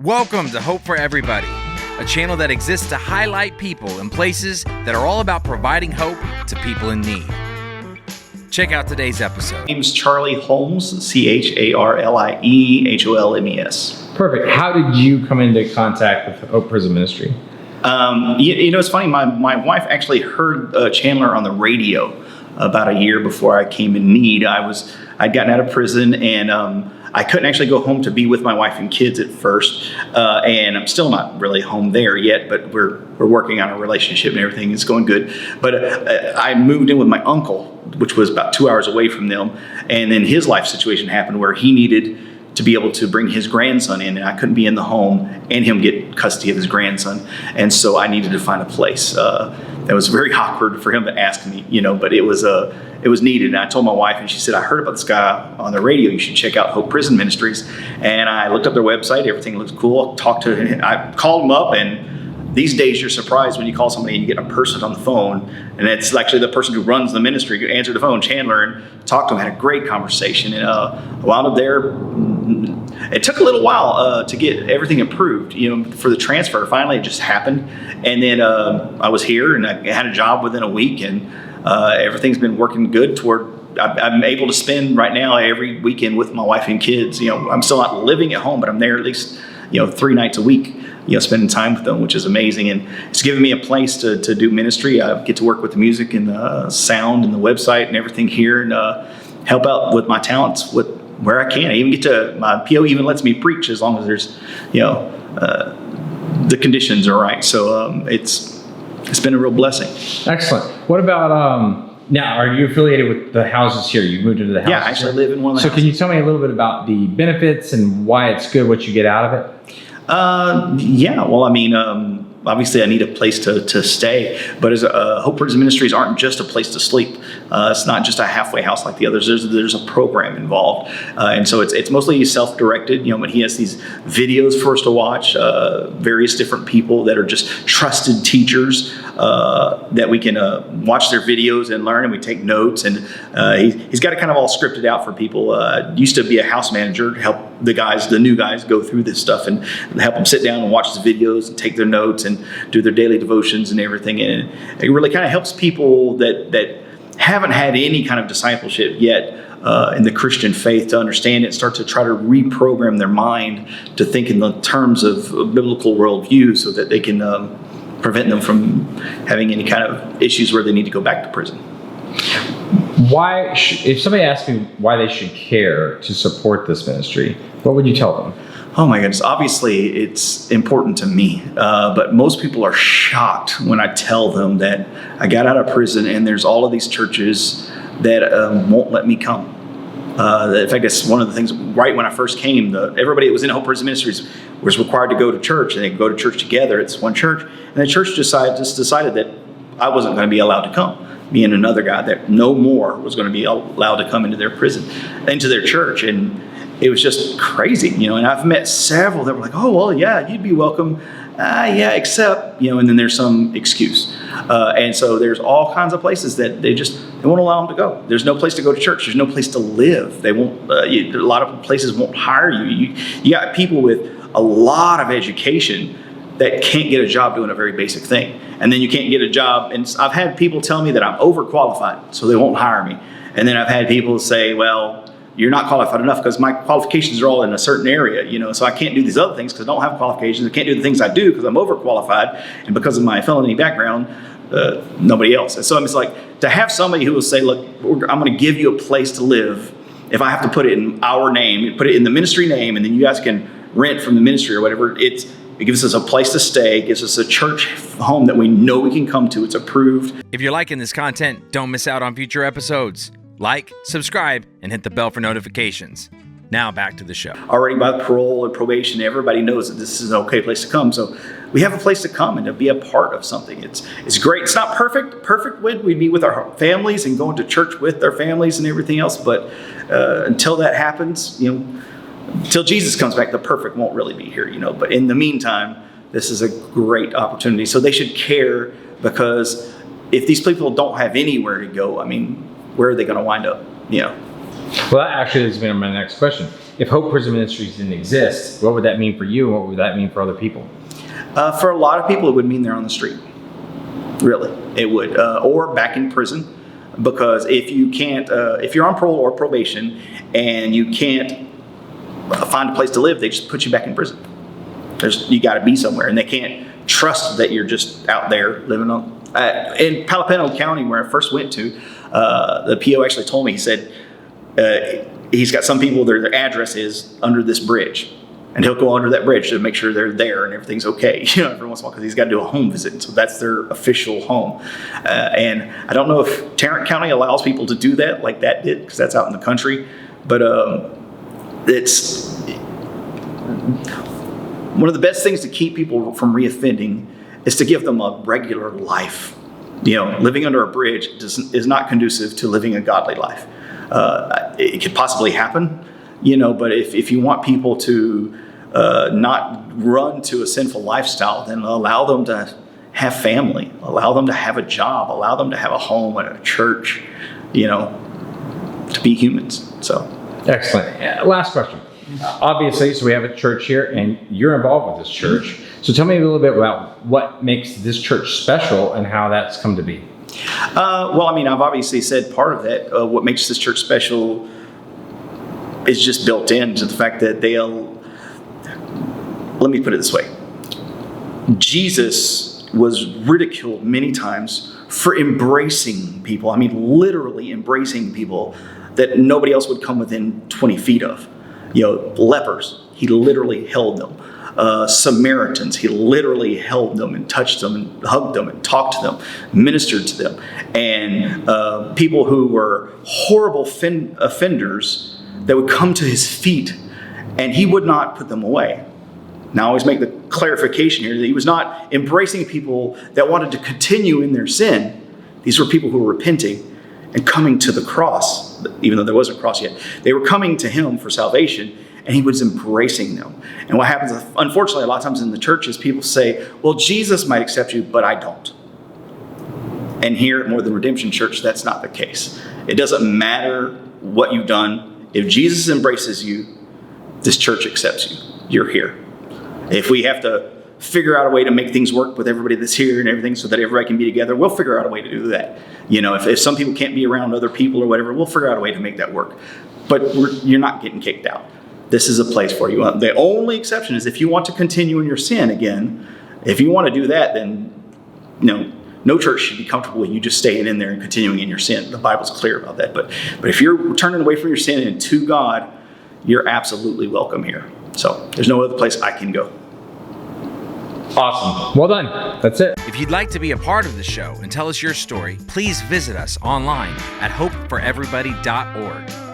Welcome to Hope for Everybody, a channel that exists to highlight people and places that are all about providing hope to people in need. Check out today's episode. My name's Charlie Holmes, Charlieholmes. Perfect. How did you come into contact with Hope Prison Ministry? It's funny. My wife actually heard Chandler on the radio about a year before I came in need. I'd gotten out of prison and I couldn't actually go home to be with my wife and kids at first, and I'm still not really home there yet. But we're working on a relationship and everything is going good. But I moved in with my uncle, which was about 2 hours away from them, and then his life situation happened where he needed to be able to bring his grandson in, and I couldn't be in the home and him get custody of his grandson, and so I needed to find a place. That was very awkward for him to ask me, but it was needed. And I told my wife, and she said, I heard about this guy on the radio. You should check out Hope Prison Ministries. And I looked up their website. Everything looks cool. Talked to him. I called him up, and these days you're surprised when you call somebody and you get a person on the phone, and it's actually the person who runs the ministry who answered the phone, Chandler, and talked to him, had a great conversation. And wound up there. It took a little while to get everything approved, for the transfer. Finally, it just happened. And then I was here and I had a job within a week, and everything's been working good I'm able to spend right now every weekend with my wife and kids. I'm still not living at home, but I'm there at least, 3 nights a week, spending time with them, which is amazing. And it's given me a place to do ministry. I get to work with the music and the sound and the website and everything here, and help out with my talents where I can. I even get to, my PO even lets me preach as long as there's, the conditions are right. So it's been a real blessing. Excellent. What about, now, are you affiliated with the houses here? You moved into the houses? Yeah, I actually live in one of the houses. So can you tell me a little bit about the benefits and why it's good, what you get out of it? Obviously I need a place to stay, but as Hope Prison Ministries aren't just a place to sleep. It's not just a halfway house like the others. There's a program involved, and so it's mostly self-directed. But he has these videos for us to watch, various different people that are just trusted teachers that we can watch their videos and learn, and we take notes. And he's got it kind of all scripted out for people. Used to be a house manager to help the new guys go through this stuff and help them sit down and watch the videos and take their notes and do their daily devotions and everything. And it really kind of helps people that haven't had any kind of discipleship yet in the Christian faith to understand it and start to try to reprogram their mind to think in the terms of a biblical worldview so that they can prevent them from having any kind of issues where they need to go back to prison. If somebody asked me why they should care to support this ministry, what would you tell them? Oh my goodness. Obviously, it's important to me, but most people are shocked when I tell them that I got out of prison and there's all of these churches that won't let me come. In fact, it's one of the things. Right when I first came, everybody that was in Hope Prison Ministries was required to go to church, and they go to church together. It's one church, and the church decided that I wasn't going to be allowed to come. Me and another guy that no more was going to be allowed to come into their prison, into their church, and it was just crazy, And I've met several that were like, "Oh, well, yeah, you'd be welcome." Yeah, except, and then there's some excuse. And so there's all kinds of places that they won't allow them to go. There's no place to go to church. There's no place to live. They won't, a lot of places won't hire you. You got people with a lot of education that can't get a job doing a very basic thing. And then you can't get a job. And I've had people tell me that I'm overqualified, so they won't hire me. And then I've had people say, well, you're not qualified enough because my qualifications are all in a certain area, so I can't do these other things because I don't have qualifications. I can't do the things I do because I'm overqualified, and because of my felony background, nobody else. And so it's like to have somebody who will say, look, I'm going to give you a place to live. If I have to put it in our name, put it in the ministry name, and then you guys can rent from the ministry or whatever, it gives us a place to stay, gives us a church home that we know we can come to. It's approved. If you're liking this content, don't miss out on future episodes. Like, subscribe, and hit the bell for notifications. Now back to the show. Already by parole and probation, everybody knows that this is an okay place to come. So we have a place to come and to be a part of something. It's great. It's not perfect. Perfect would we be with our families and going to church with our families and everything else. But until that happens, until Jesus comes back, the perfect won't really be here, But in the meantime, this is a great opportunity. So they should care, because if these people don't have anywhere to go, where are they going to wind up? Well, that actually has been my next question. if Hope Prison Ministries didn't exist, what would that mean for you, and what would that mean for other people? For a lot of people, it would mean they're on the street. Really, it would, or back in prison, because if you can't, if you're on parole or probation and you can't find a place to live, they just put you back in prison. You got to be somewhere, and they can't trust that you're just out there living on. In Palapeno County, where I first went to, the PO actually told me, he said he's got some people, their address is under this bridge. And he'll go under that bridge to make sure they're there and everything's okay, every once in a while, because he's got to do a home visit. So that's their official home. And I don't know if Tarrant County allows people to do that like that did, because that's out in the country. But it's one of the best things to keep people from reoffending is to give them a regular life. Living under a bridge is not conducive to living a godly life. It could possibly happen. But if you want people to not run to a sinful lifestyle, then allow them to have family, allow them to have a job, allow them to have a home and a church, to be humans. So, excellent. Last question. Obviously, so we have a church here, and you're involved with this church. So tell me a little bit about what makes this church special and how that's come to be. Well, I've obviously said part of that. What makes this church special is just built into the fact that let me put it this way. Jesus was ridiculed many times for embracing people. Literally embracing people that nobody else would come within 20 feet of. Lepers, he literally held them. Samaritans, he literally held them and touched them and hugged them and talked to them, ministered to them. And people who were horrible offenders that would come to his feet, and he would not put them away. Now, I always make the clarification here that he was not embracing people that wanted to continue in their sin. These were people who were repenting and coming to the cross, even though there wasn't a cross yet. They were coming to him for salvation, and he was embracing them. And what happens, unfortunately, a lot of times in the church is people say, well, Jesus might accept you, but I don't. And here at More Than Redemption Church, that's not the case. It doesn't matter what you've done. If Jesus embraces you, this church accepts you. You're here. If we have to figure out a way to make things work with everybody that's here and everything so that everybody can be together, we'll figure out a way to do that. If some people can't be around other people or whatever, we'll figure out a way to make that work. But you're not getting kicked out. This is a place for you. The only exception is if you want to continue in your sin again. If you want to do that, then no church should be comfortable with you just staying in there and continuing in your sin. The Bible's clear about that. But if you're turning away from your sin and to God, you're absolutely welcome here. So there's no other place I can go. Awesome. Well done. That's it. If you'd like to be a part of the show and tell us your story, please visit us online at hopeforeverybody.org.